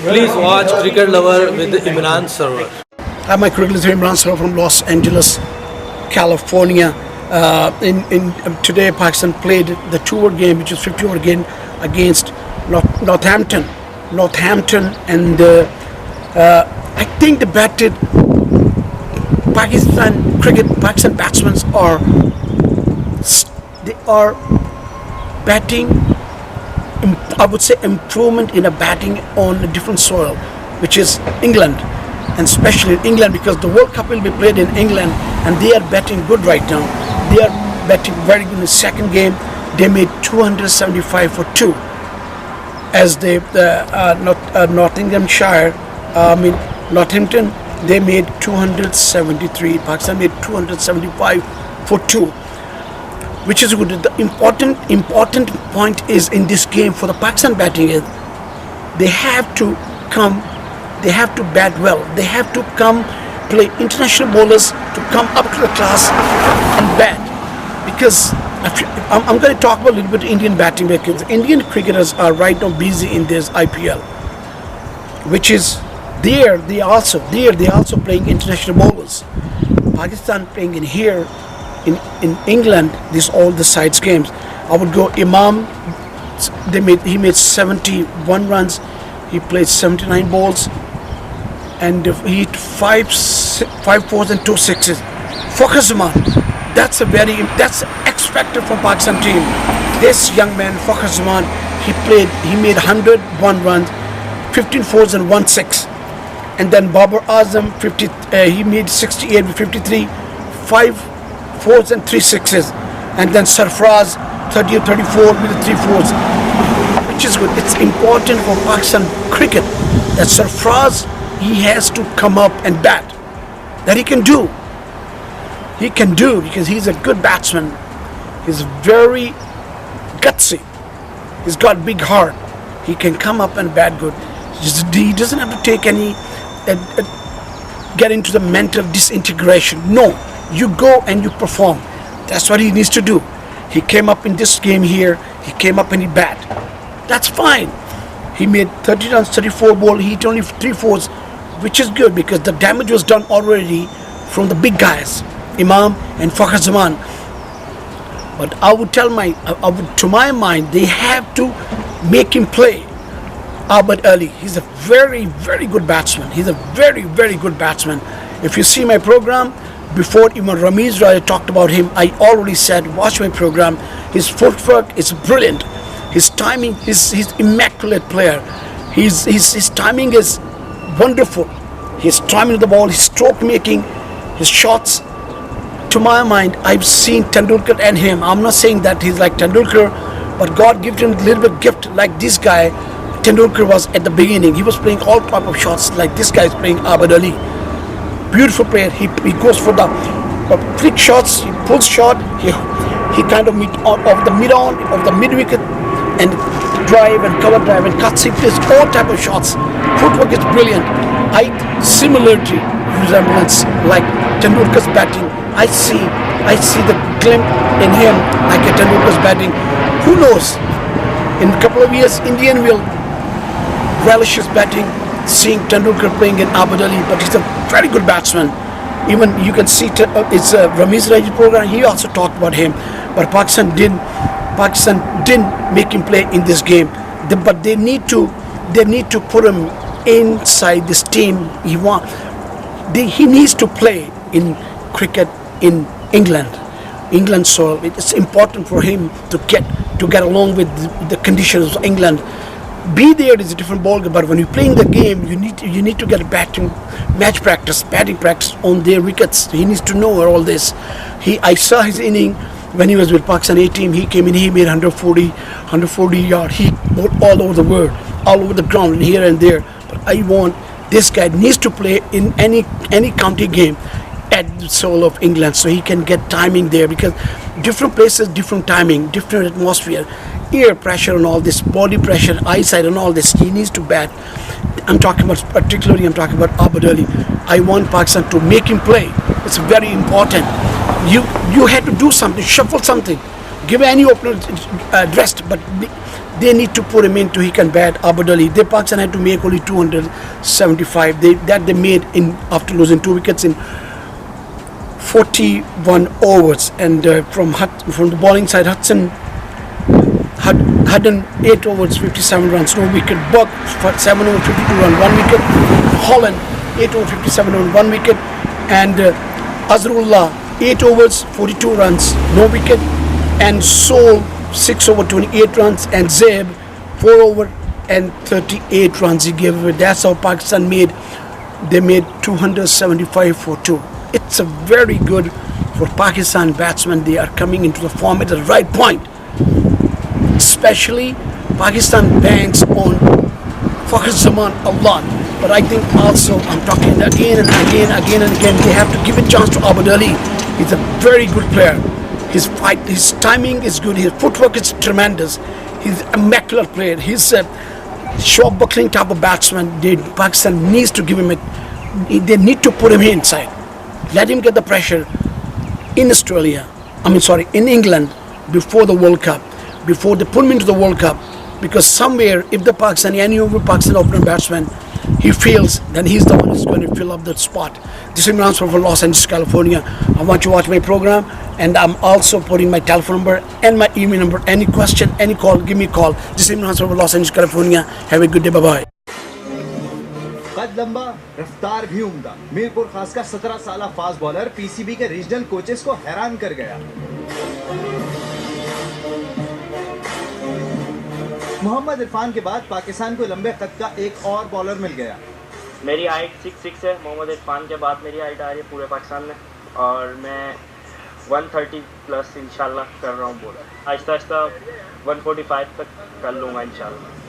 Please watch Cricket Lover with Imran Sarwar. Hi, my cricket is Imran Sarwar from Los Angeles, California. Today, Pakistan played the two-over game, which is 50-over game against Northampton. And I think the Pakistan batsmen are batting. I would say improvement in a batting on a different soil, which is England, and especially England because the World Cup will be played in England, and they are batting good right now. They are batting very good in the second game. They made 275 for 2, as Northampton, they made 273. Pakistan made 275 for 2. Which is good. The important point is in this game for the Pakistan batting is they have to bat well. They have to play international bowlers to come up to the class and bat. Because I'm going to talk about a little bit Indian batting because Indian cricketers are right now busy in this IPL, which is they also playing international bowlers. Pakistan playing in here. In England, these all the sides games. I would go Imam. He made 71 runs. He played 79 balls, and he hit 5 fours and 2 sixes. Fakhar Zaman, that's expected from Pakistan team. This young man Fakhar Zaman, he made 101 runs, 15 fours and 1 6. And then Babar Azam, he made 68 with 53, 5 fours and 3 sixes, and then Sarfraz 30 or 34 with the 3 fours, which is good. It's important for Pakistan cricket that Sarfraz, he has to come up and bat. That he can do because he's a good batsman. He's very gutsy. He's got big heart. He can come up and bat good. He doesn't have to take any get into the mental disintegration. No. You go and you perform. That's what he needs to do. He came up in this game here. He came up and he bat. That's fine. He made 30 runs, 34 ball. He hit only 3 fours, which is good because the damage was done already from the big guys, Imam and Fakhar Zaman. But I would to my mind, they have to make him play. Abbad Ali, he's a very, very good batsman. He's a very, very good batsman. If you see my program, before even Ramiz Rai talked about him, I already said, watch my program. His footwork is brilliant. His timing, he's immaculate player. His timing is wonderful. His timing of the ball, his stroke making, his shots. To my mind, I've seen Tendulkar and him. I'm not saying that he's like Tendulkar, but God gave him a little bit gift like this guy. Tendulkar was at the beginning. He was playing all type of shots like this guy is playing Abbad Ali. Beautiful player. He goes for the flick shots. He pulls shot. He kind of of the mid wicket and drive and cover drive and cuts. He plays all type of shots. Footwork is brilliant. Similarity resemblance like Tendulkar's batting. I see the glint in him like a Tendulkar's batting. Who knows? In a couple of years, Indian will relish his batting. Seeing Tendulkar playing in Abbad Ali, but he's a very good batsman. Even you can see it's a Ramiz Rai program. He also talked about him, but Pakistan didn't make him play in this game. But they need to put him inside this team. He needs to play in cricket in England soil. It's important for him to get along with the conditions of England. Be there is a different ballgame, but when you're playing the game, you need to get a batting practice on their wickets. He needs to know all this. I saw his inning when he was with Pakistan A team. He came in, he made 140 yards. He bowled all over the world, all over the ground, here and there. But I want this guy needs to play in any county game at the soul of England, so he can get timing there because different places, different timing, different atmosphere. Air pressure and all this, body pressure, eyesight and all this, he needs to bat. I'm talking about Abbad Ali. I want Pakistan to make him play. It's very important. You had to do something, shuffle something. give any opener rest, but they need to put him in to he can bat. Abbad Ali, they Pakistan had to make only 275. They made in after losing 2 wickets in 41 overs, and from the bowling side, Hudson had done 8 overs, 57 runs, no wicket. Buck 7 over 52 runs, 1 wicket. Holland 8 over 57 runs, 1 wicket, and Azrullah 8 overs, 42 runs, no wicket, and Soul 6 over 28 runs, and Zeb 4 over and 38 runs he gave away. That's how Pakistan made 275 for 2. It's a very good for Pakistan batsmen. They are coming into the form at the right point. Especially Pakistan banks on Fakhar Zaman a lot. But I think also, I'm talking again and again, they have to give a chance to Abbad Ali. He's a very good player. His timing is good. His footwork is tremendous. He's a immaculate player. He's a short buckling type of batsman. Pakistan needs to give him they need to put him inside. Let him get the pressure in in England before the World Cup, before they put him into the World Cup. Because somewhere, if the any Pakistan opener batsman, he feels, then he's the one who's going to fill up that spot. This is Imran from Los Angeles, California. I want you to watch my program, and I'm also putting my telephone number and my email number. Any question, any call, give me a call. This is Imran from Los Angeles, California. Have a good day. Bye-bye. कद लंबा, रफ्तार भी उम्दा, मीरपुर खास का 17 साला fast bowler PCB के regional coaches को हैरान कर गया। मोहम्मद इरफान के बाद पाकिस्तान को लंबे कद का एक और बॉलर मिल गया। मेरी हाइट 6'6" है। मोहम्मद इरफान के बाद मेरी हाइट आ रही है पूरे पाकिस्तान में, और मैं 130 प्लस इंशाल्लाह कर रहा हूँ बॉलर। आहिस्ता आहिस्ता 145 तक कर लूँगा इंशाल्लाह।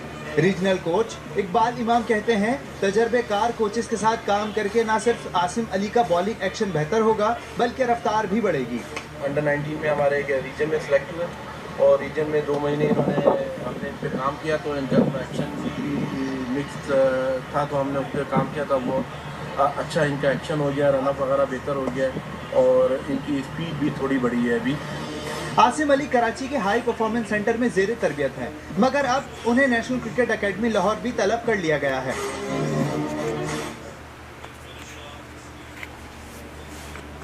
रीजनल कोच इकबाल इमाम कहते हैं, तजर्बेकार कोचेस के साथ काम करके ना सिर्फ आसिम अली का बॉलिंग एक्शन बेहतर होगा, बल्कि रफ्तार भी बढ़ेगी। अंडर 19 में हमारे रीजन में सिलेक्ट हुए, और रीजन में 2 महीने हमने इन पर काम किया, तो इनका एक्शन मिक्स था, तो हमने उस पर काम किया था। वो अच्छा इनका एक्शन हो गया, रनअप वगैरह बेहतर हो गया, और इनकी स्पीड भी थोड़ी बढ़ी है अभी। आसिम अली कराची के हाई परफॉर्मेंस सेंटर में जेर तरबियत हैं, मगर अब उन्हें नेशनल क्रिकेट एकेडमी लाहौर भी तलब कर लिया गया है।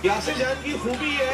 यासिर जान की खूबी है